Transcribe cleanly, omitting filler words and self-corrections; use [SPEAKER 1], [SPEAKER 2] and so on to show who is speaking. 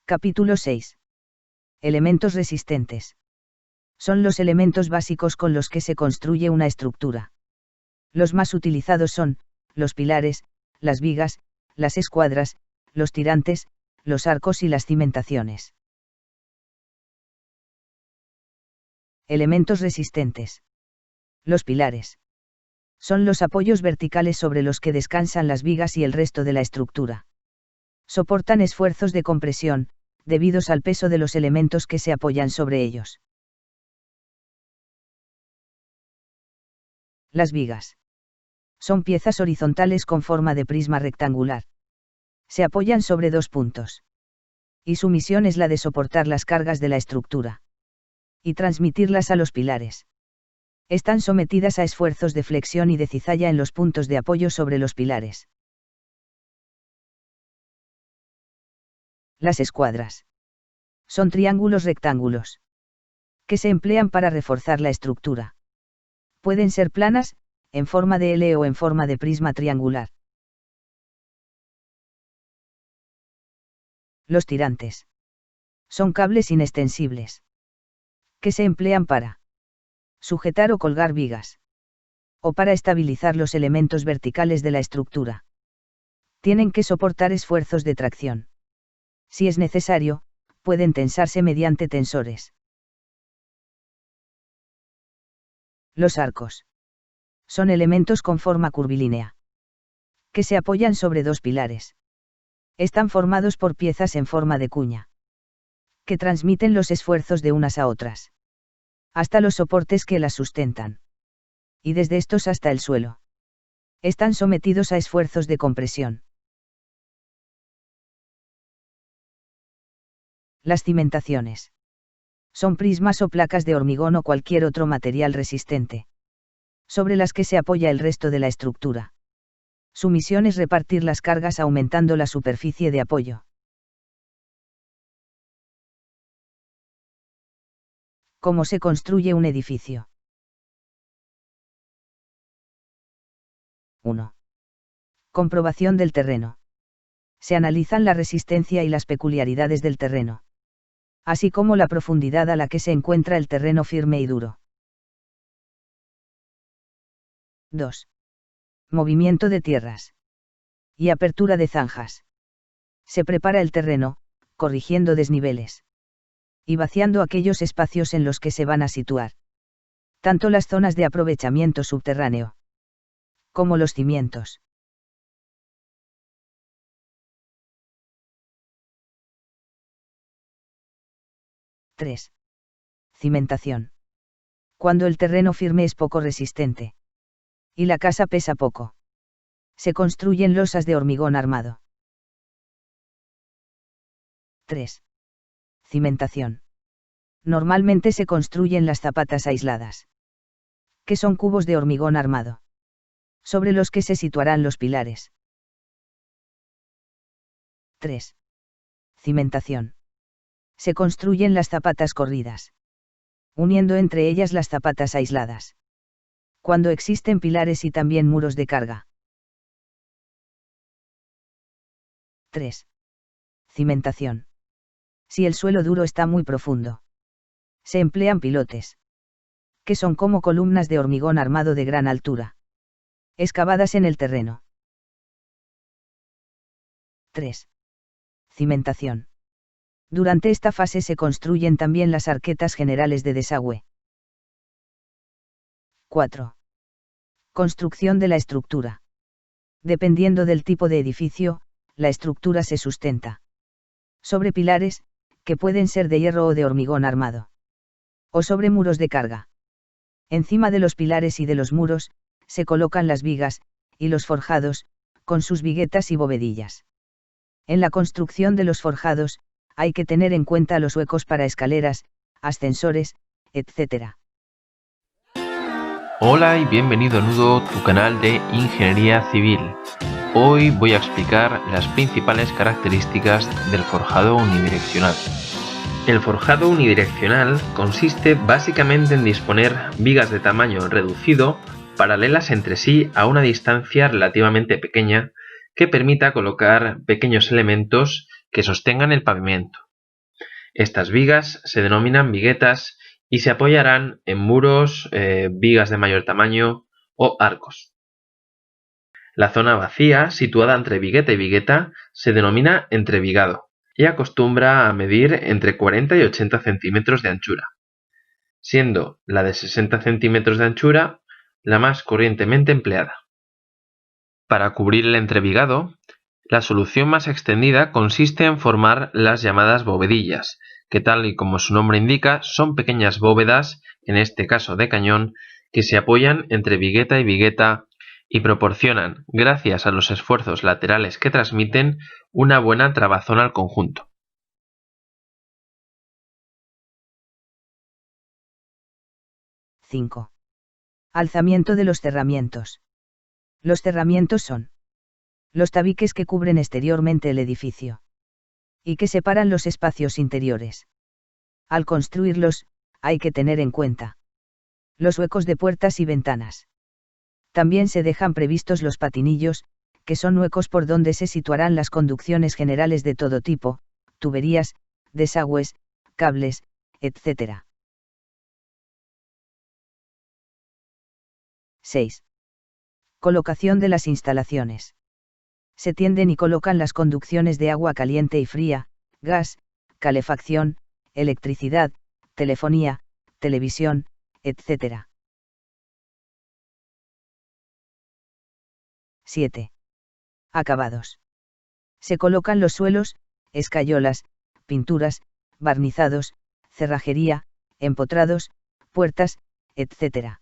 [SPEAKER 1] Capítulo 6. Elementos resistentes. Son los elementos básicos con los que se construye una estructura. Los más utilizados son los pilares, las vigas, las escuadras, los tirantes, los arcos y las cimentaciones. Elementos resistentes. Los pilares. Son los apoyos verticales sobre los que descansan las vigas y el resto de la estructura. Soportan esfuerzos de compresión, debidos al peso de los elementos que se apoyan sobre ellos. Las vigas. Son piezas horizontales con forma de prisma rectangular. Se apoyan sobre dos puntos. Y su misión es la de soportar las cargas de la estructura. Y transmitirlas a los pilares. Están sometidas a esfuerzos de flexión y de cizalla en los puntos de apoyo sobre los pilares. Las escuadras. Son triángulos rectángulos. Que se emplean para reforzar la estructura. Pueden ser planas, en forma de L o en forma de prisma triangular. Los tirantes. Son cables inextensibles. Que se emplean para sujetar o colgar vigas. O para estabilizar los elementos verticales de la estructura. Tienen que soportar esfuerzos de tracción. Si es necesario, pueden tensarse mediante tensores. Los arcos. Son elementos con forma curvilínea. Que se apoyan sobre dos pilares. Están formados por piezas en forma de cuña. Que transmiten los esfuerzos de unas a otras. Hasta los soportes que las sustentan. Y desde estos hasta el suelo. Están sometidos a esfuerzos de compresión. Las cimentaciones. Son prismas o placas de hormigón o cualquier otro material resistente. Sobre las que se apoya el resto de la estructura. Su misión es repartir las cargas aumentando la superficie de apoyo. ¿Cómo se construye un edificio? 1. Comprobación del terreno. Se analizan la resistencia y las peculiaridades del terreno. Así como la profundidad a la que se encuentra el terreno firme y duro. 2. Movimiento de tierras. Y apertura de zanjas. Se prepara el terreno, corrigiendo desniveles. Y vaciando aquellos espacios en los que se van a situar. Tanto las zonas de aprovechamiento subterráneo. Como los cimientos. 3. Cimentación. Cuando el terreno firme es poco resistente. Y la casa pesa poco. Se construyen losas de hormigón armado. 3. Cimentación. Normalmente se construyen las zapatas aisladas. Que son cubos de hormigón armado. Sobre los que se situarán los pilares. 3. Cimentación. Se construyen las zapatas corridas. Uniendo entre ellas las zapatas aisladas. Cuando existen pilares y también muros de carga. 3. Cimentación. Si el suelo duro está muy profundo. Se emplean pilotes. Que son como columnas de hormigón armado de gran altura. Excavadas en el terreno. 3. Cimentación. Durante esta fase se construyen también las arquetas generales de desagüe. 4. Construcción de la estructura. Dependiendo del tipo de edificio, la estructura se sustenta sobre pilares, que pueden ser de hierro o de hormigón armado. O sobre muros de carga. Encima de los pilares y de los muros, se colocan las vigas, y los forjados, con sus viguetas y bovedillas. En la construcción de los forjados, hay que tener en cuenta los huecos para escaleras, ascensores, etc.
[SPEAKER 2] Hola y bienvenido a Nudo, tu canal de Ingeniería Civil. Hoy voy a explicar las principales características del forjado unidireccional. El forjado unidireccional consiste básicamente en disponer vigas de tamaño reducido, paralelas entre sí a una distancia relativamente pequeña, que permita colocar pequeños elementos que sostengan el pavimento. Estas vigas se denominan viguetas y se apoyarán en muros, vigas de mayor tamaño o arcos. La zona vacía, situada entre vigueta y vigueta, se denomina entrevigado y acostumbra a medir entre 40 y 80 centímetros de anchura, siendo la de 60 centímetros de anchura la más corrientemente empleada. Para cubrir el entrevigado, la solución más extendida consiste en formar las llamadas bovedillas, que tal y como su nombre indica, son pequeñas bóvedas, en este caso de cañón, que se apoyan entre vigueta y vigueta y proporcionan, gracias a los esfuerzos laterales que transmiten, una buena trabazón al conjunto.
[SPEAKER 1] (5) Alzamiento de los cerramientos. Los cerramientos son los tabiques que cubren exteriormente el edificio y que separan los espacios interiores. Al construirlos, hay que tener en cuenta los huecos de puertas y ventanas. También se dejan previstos los patinillos, que son huecos por donde se situarán las conducciones generales de todo tipo, tuberías, desagües, cables, etc. 6. Colocación de las instalaciones. Se tienden y colocan las conducciones de agua caliente y fría, gas, calefacción, electricidad, telefonía, televisión, etc. 7. Acabados. Se colocan los suelos, escayolas, pinturas, barnizados, cerrajería, empotrados, puertas, etc.